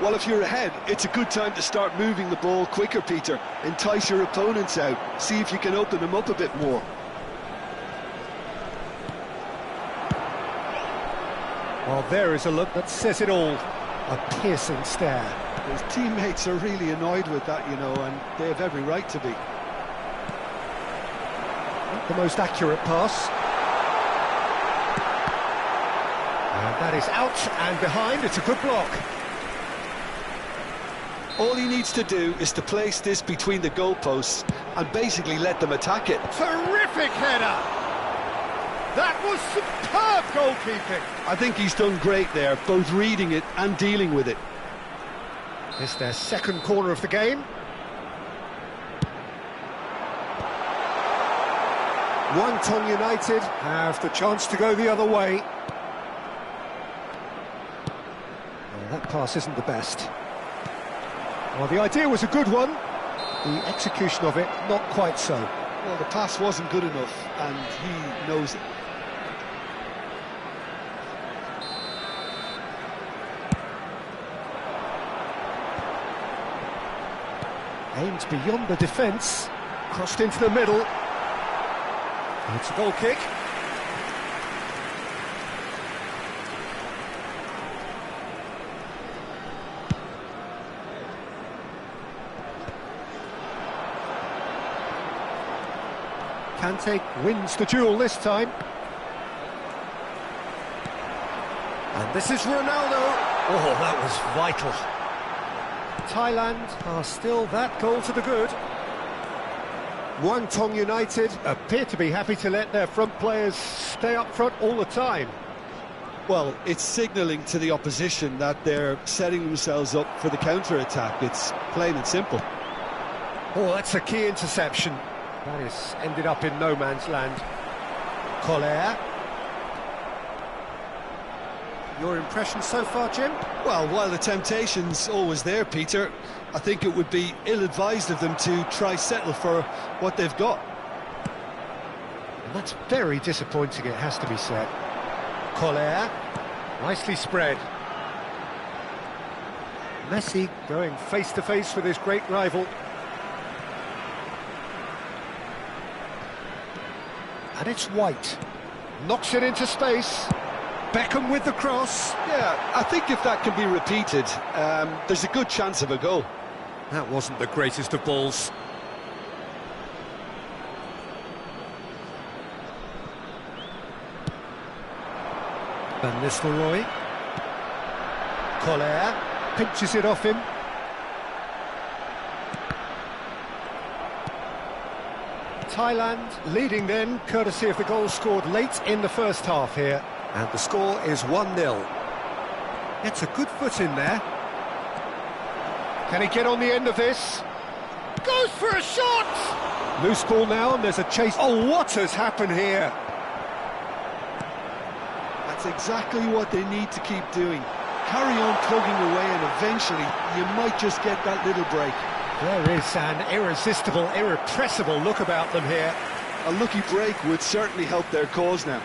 Well, if you're ahead, it's a good time to start moving the ball quicker, Peter. Entice your opponents out, see if you can open them up a bit more. Well, there is a look that says it all. A piercing stare. His teammates are really annoyed with that, you know, and they have every right to be. Not the most accurate pass. And that is out and behind. It's a good block. All he needs to do is to place this between the goalposts and basically let them attack it. Terrific header! That was superb goalkeeping. I think he's done great there, both reading it and dealing with it. It's their second corner of the game. Wellington United have the chance to go the other way. Well, that pass isn't the best. Well, the idea was a good one. The execution of it, not quite so. Well, the pass wasn't good enough, and he knows it. Aimed beyond the defence, crossed into the middle. It's a goal kick. Kante wins the duel this time. And this is Ronaldo. Oh, that was vital. Thailand are still that goal to the good. Muangthong United appear to be happy to let their front players stay up front all the time. Well, it's signalling to the opposition that they're setting themselves up for the counter-attack. It's plain and simple. Oh, that's a key interception. That is ended up in no man's land. Collier. Your impression so far, Jim? Well, while the temptation's always there, Peter, I think it would be ill-advised of them to try settle for what they've got. And that's very disappointing, it has to be said. Collier, nicely spread. Messi going face-to-face with his great rival. And it's White. Knocks it into space. Beckham with the cross. Yeah, I think if that can be repeated, there's a good chance of a goal. That wasn't the greatest of balls. Van Nistelrooy. Collier pinches it off him. Thailand leading then, courtesy of the goal scored late in the first half here. And the score is 1-0. Gets a good foot in there. Can he get on the end of this? Goes for a shot! Loose ball now, and there's a chase. Oh, what has happened here? That's exactly what they need to keep doing. Carry on plugging away, and eventually you might just get that little break. There is an irresistible, irrepressible look about them here. A lucky break would certainly help their cause now.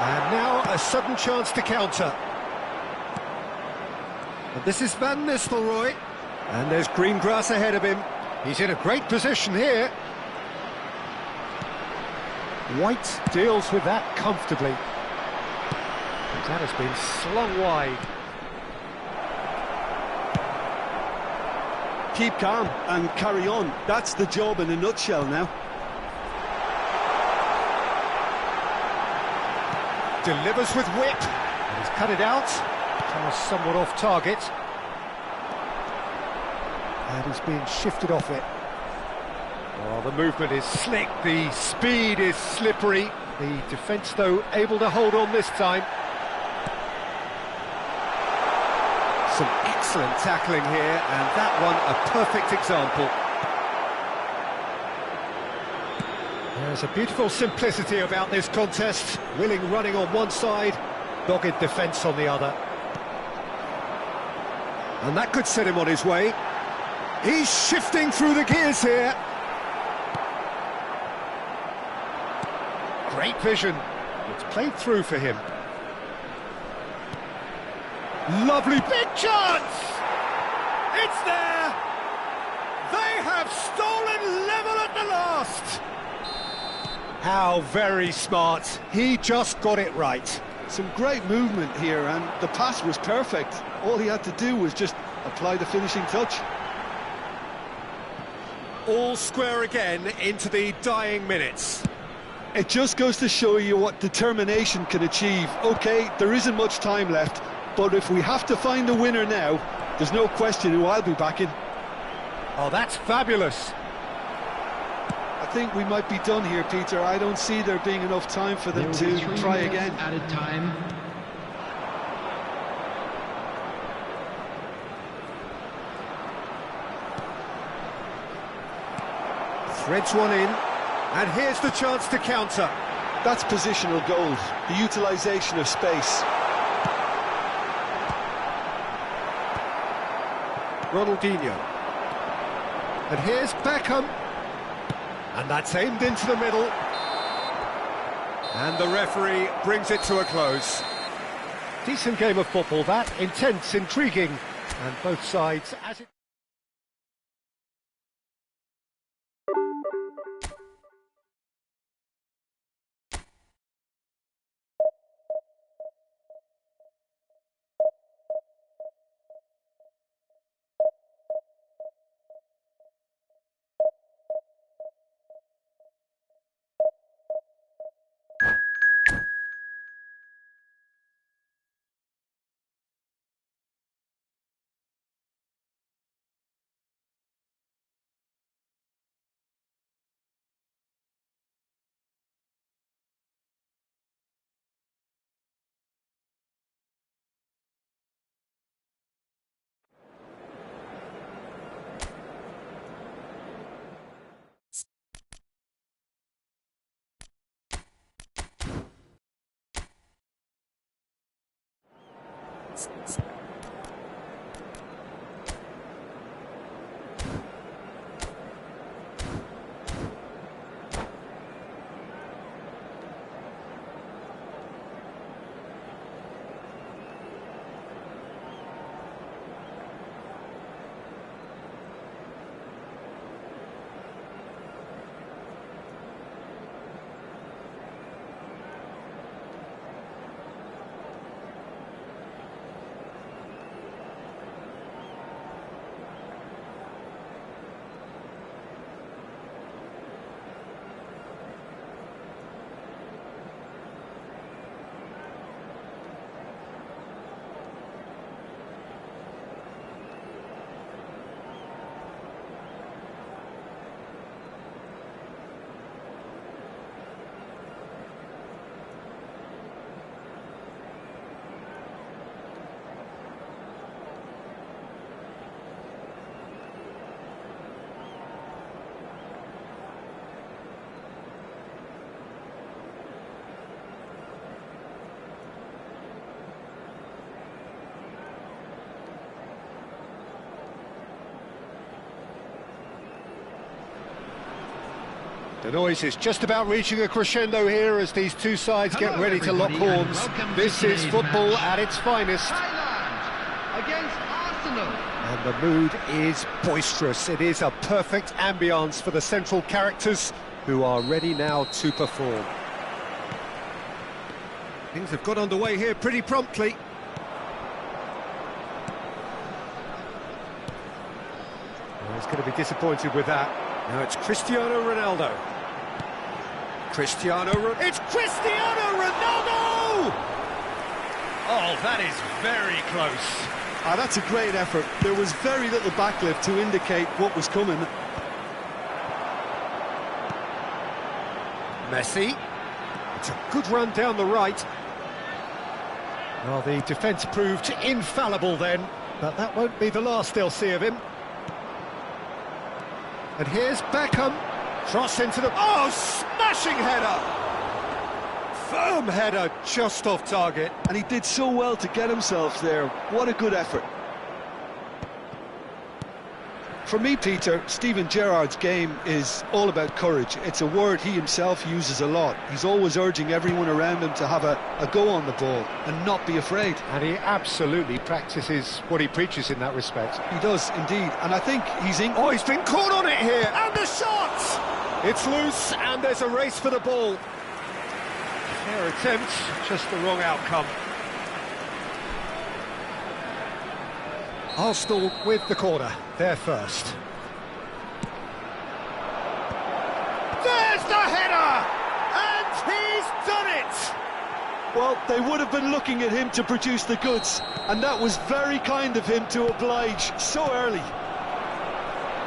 And now a sudden chance to counter. And this is Van Nistelrooy. And there's green grass ahead of him. He's in a great position here. White deals with that comfortably. And that has been slung wide. Keep calm and carry on. That's the job in a nutshell now. Delivers with whip. And he's cut it out. Somewhat off target. And he's being shifted off it. Oh, the movement is slick, the speed is slippery. The defence, though, able to hold on this time. Some excellent tackling here, and that one a perfect example. There's a beautiful simplicity about this contest. Willing running on one side, dogged defence on the other. And that could set him on his way. He's shifting through the gears here. Great vision. It's played through for him. Lovely big chance! It's there! They have stolen level at the last! How very smart. He just got it right. Some great movement here, and the pass was perfect. All he had to do was just apply the finishing touch. All square again into the dying minutes. It just goes to show you what determination can achieve. OK, there isn't much time left, but if we have to find a winner now, there's no question who I'll be backing. Oh, that's fabulous. I think we might be done here, Peter. I don't see there being enough time for them to try again. Added time. Threads one in, and here's the chance to counter. That's positional gold, the utilisation of space. Ronaldinho. And here's Beckham. And that's aimed into the middle. And the referee brings it to a close. Decent game of football, that. Intense, intriguing. And both sides, as it... The noise is just about reaching a crescendo here as these two sides get ready to lock horns. This is football at its finest. Thailand against Arsenal. And the mood is boisterous. It is a perfect ambience for the central characters who are ready now to perform. Things have got underway here pretty promptly. Well, he's going to be disappointed with that. Now it's Cristiano Ronaldo. It's Cristiano Ronaldo! Oh, that is very close. Ah, that's a great effort. There was very little backlift to indicate what was coming. Messi. It's a good run down the right. Well, the defence proved infallible then, but that won't be the last they'll see of him. And here's Beckham. Cross into the... Oh, smashing header! Firm header, just off target. And he did so well to get himself there. What a good effort. For me, Peter, Steven Gerrard's game is all about courage. It's a word he himself uses a lot. He's always urging everyone around him to have a go on the ball and not be afraid. And he absolutely practices what he preaches in that respect. He does, indeed. And I think he's in... Oh, he's been caught on it here! And the shot! It's loose, and there's a race for the ball. Fair attempt, just the wrong outcome. Arsenal with the corner, they're first. There's the header! And he's done it! Well, they would have been looking at him to produce the goods, and that was very kind of him to oblige so early.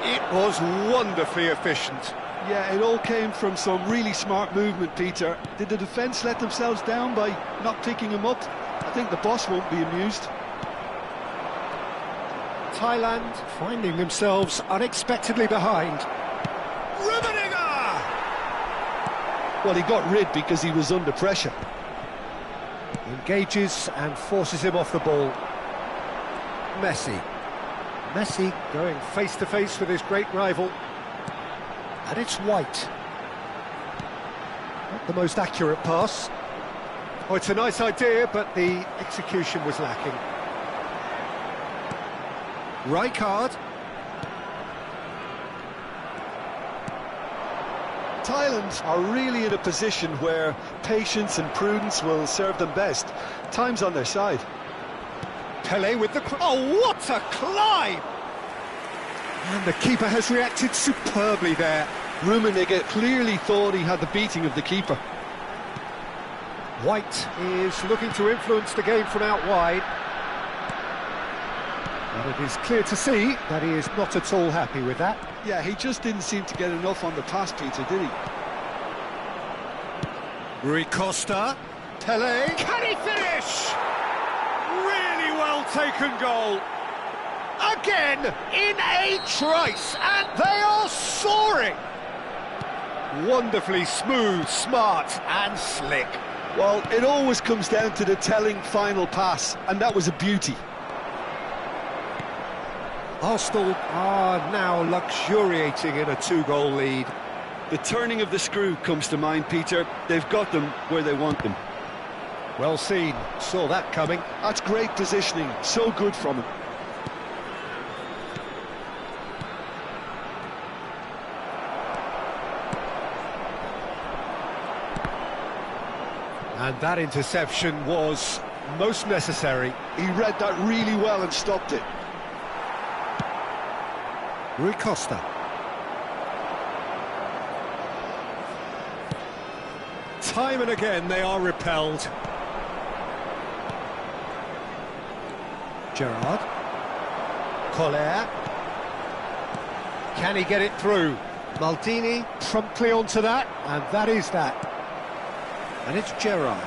It was wonderfully efficient. Yeah, it all came from some really smart movement, Peter. Did the defence let themselves down by not picking him up? I think the boss won't be amused. Thailand finding themselves unexpectedly behind. Rummenigge! Well, he got rid because he was under pressure. Engages and forces him off the ball. Messi going face-to-face with his great rival. And it's White. Not the most accurate pass. Oh, it's a nice idea, but the execution was lacking. Rijkaard. Thailand are really in a position where patience and prudence will serve them best. Time's on their side. Pele with the... Oh, what a climb! And the keeper has reacted superbly there. Rummenigge clearly thought he had the beating of the keeper. White is looking to influence the game from out wide. And it is clear to see that he is not at all happy with that. Yeah, he just didn't seem to get enough on the pass, Peter, did he? Rui Costa. Pele. Can he finish? Really well taken goal. Again, in a trice, and they are soaring. Wonderfully smooth, smart and slick. Well, it always comes down to the telling final pass, and that was a beauty. Arsenal are now luxuriating in a 2-goal lead. The turning of the screw comes to mind, Peter. They've got them where they want them. Well seen, saw that coming. That's great positioning, so good from him. And that interception was most necessary. He read that really well and stopped it. Rui Costa. Time and again they are repelled. Gerrard. Collier. Can he get it through? Maldini promptly onto that, and that is that. And it's Gerrard.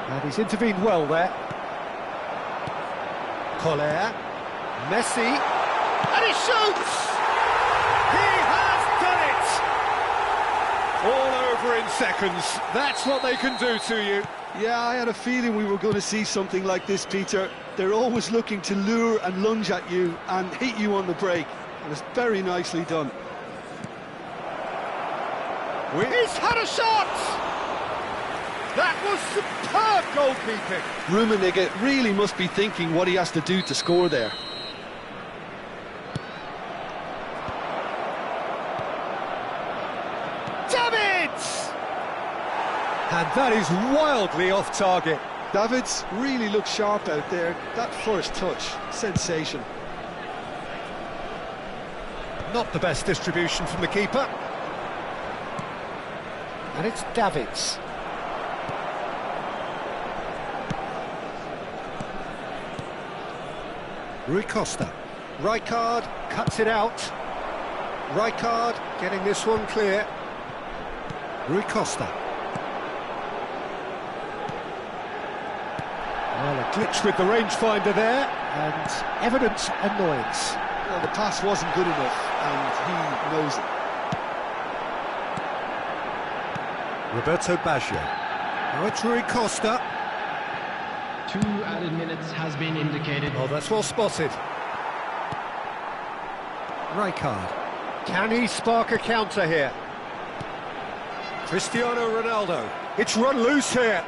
And he's intervened well there. Collier. Messi. And he shoots! He has done it! All over in seconds. That's what they can do to you. Yeah, I had a feeling we were going to see something like this, Peter. They're always looking to lure and lunge at you and hit you on the break. And it's very nicely done. He's had a shot! That was superb goalkeeping. Rummenigge really must be thinking what he has to do to score there. Davids! And that is wildly off target. Davids really looks sharp out there. That first touch, sensation. Not the best distribution from the keeper. And it's Davids. Rui Costa. Rijkaard cuts it out. Rijkaard getting this one clear. Rui Costa. Well, a glitch with the rangefinder there, and evident annoyance. Well, the pass wasn't good enough, and he knows it. Roberto Baggio. Now it's Rui Costa. 2 added minutes has been indicated. Oh, that's well spotted. Rijkaard. Can he spark a counter here? Cristiano Ronaldo. It's run loose here.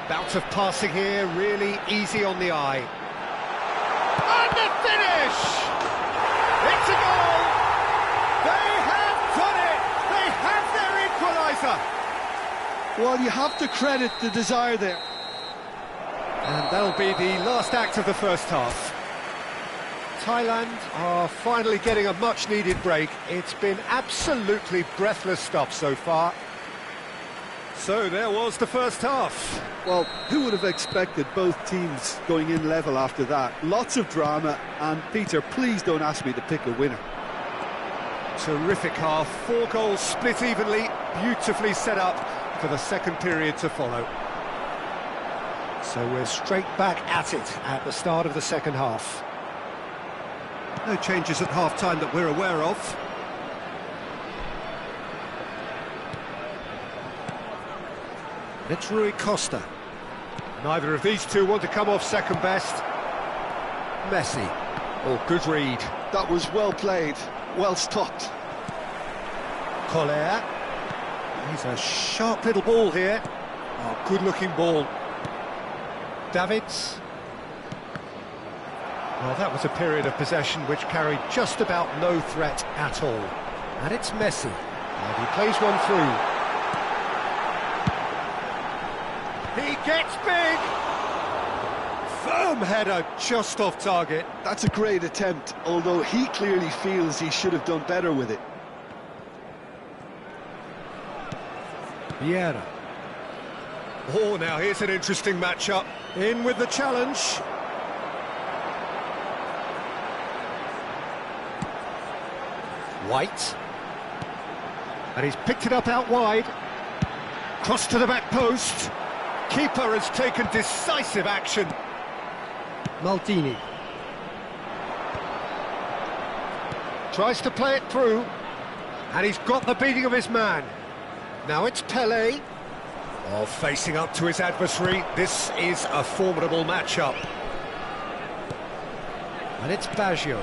Bout of passing here, really easy on the eye. And the finish! It's a goal! They have done it! They have their equaliser! Well, you have to credit the desire there. And that'll be the last act of the first half. Thailand are finally getting a much-needed break. It's been absolutely breathless stuff so far. So there was the first half. Well, who would have expected both teams going in level after that? Lots of drama, and Peter, please don't ask me to pick a winner. Terrific half, 4 goals split evenly, beautifully set up for the second period to follow. So we're straight back at it at the start of the second half. No changes at half-time that we're aware of. It's Rui Costa. Neither of these two want to come off second best. Messi. Oh, good read. That was well played, well stopped. Collier. He's a sharp little ball here. Oh, good-looking ball. Davids. Well, that was a period of possession which carried just about no threat at all. And it's Messi. And he plays one through. He gets big! Firm header, just off target. That's a great attempt, although he clearly feels he should have done better with it. Vieira. Oh, now here's an interesting matchup. In with the challenge. White. And he's picked it up out wide. Cross to the back post. Keeper has taken decisive action. Maldini. tries to play it through, and he's got the beating of his man. Now it's Pelé. Oh, facing up to his adversary. This is a formidable matchup. And it's Baggio.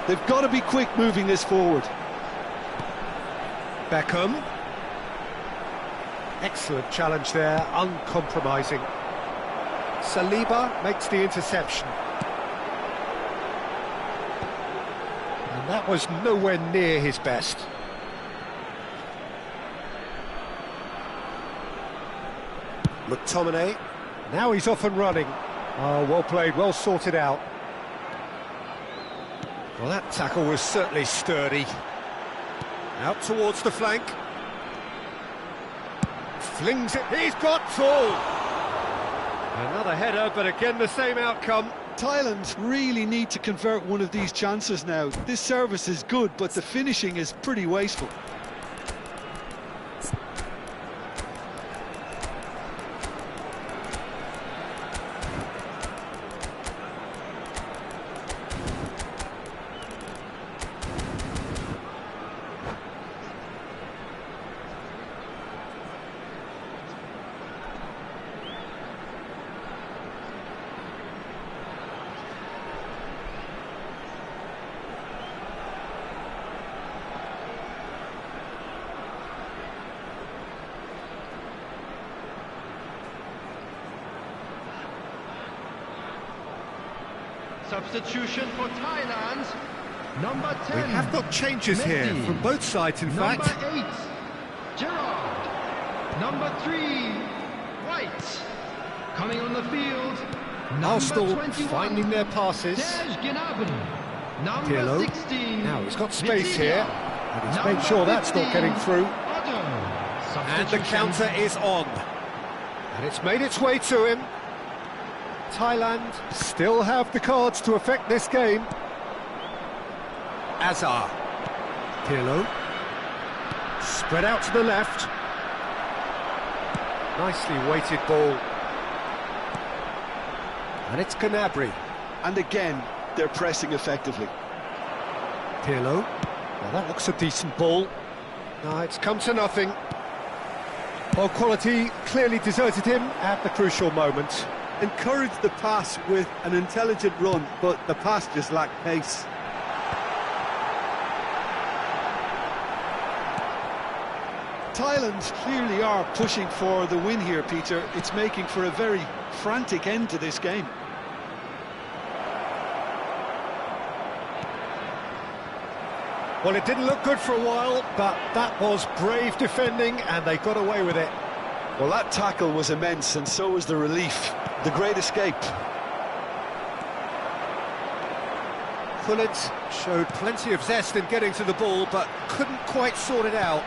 They've got to be quick moving this forward. Beckham. Excellent challenge there, uncompromising. Saliba makes the interception. And that was nowhere near his best. McTominay. Now he's off and running. Oh, well played, well sorted out. Well, that tackle was certainly sturdy. Out towards the flank. Flings it, he's got full! Another header, but again the same outcome. Thailand really need to convert one of these chances now. This service is good, but the finishing is pretty wasteful. Substitution for Thailand. Number 10. We have got changes here from both sides, in fact. Number 8, Gerrard. Number 3, White. Coming on the field, Arsenal number 21, finding their passes. Number Pirlo. 16. Now he's got space here, and he's made sure that's not getting through. And the counter is on. And it's made its way to him. Thailand still have the cards to affect this game. Azar. Pirlo. Spread out to the left. Nicely weighted ball. And it's Gnabry. And again, they're pressing effectively. Pirlo. Well, that looks a decent ball. No, it's come to nothing. Well, quality clearly deserted him at the crucial moment. Encouraged the pass with an intelligent run, but the pass just lacked pace. Thailand clearly are pushing for the win here, Peter. It's making for a very frantic end to this game. Well, it didn't look good for a while, but that was brave defending, and they got away with it. Well, that tackle was immense, and so was the relief. The great escape. Pullet showed plenty of zest in getting to the ball, but couldn't quite sort it out.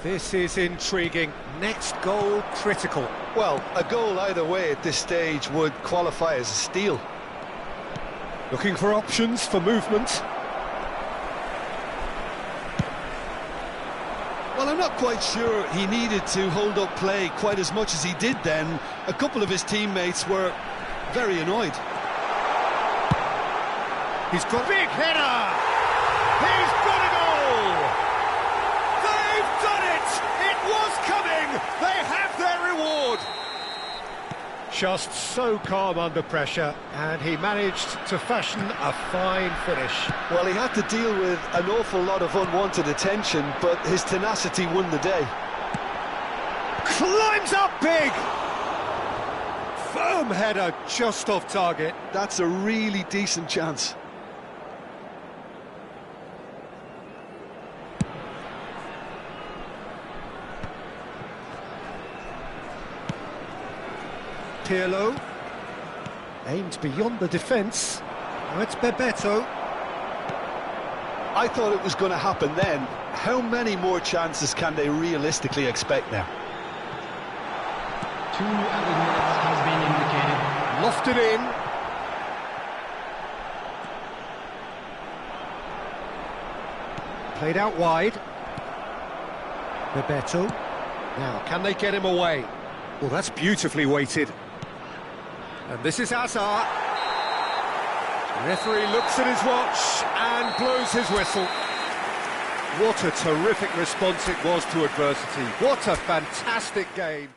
This is intriguing. Next goal critical. Well, a goal either way at this stage would qualify as a steal. Looking for options for movement. Well, I'm not quite sure he needed to hold up play quite as much as he did then. A couple of his teammates were very annoyed. He's got a big header! He's got a goal! They've done it! It was coming! They have their reward! Just so calm under pressure, and he managed to fashion a fine finish. Well, he had to deal with an awful lot of unwanted attention, but his tenacity won the day. Climbs up big! Firm header just off target. That's a really decent chance. Pirlo aimed beyond the defence. Now it's Bebeto. I thought it was going to happen then. How many more chances can they realistically expect now? 2 added minutes has been indicated. Lofted in. Played out wide. Bebeto. Now, can they get him away? Well, that's beautifully weighted. And this is Hazard. The referee looks at his watch and blows his whistle. What a terrific response it was to adversity. What a fantastic game.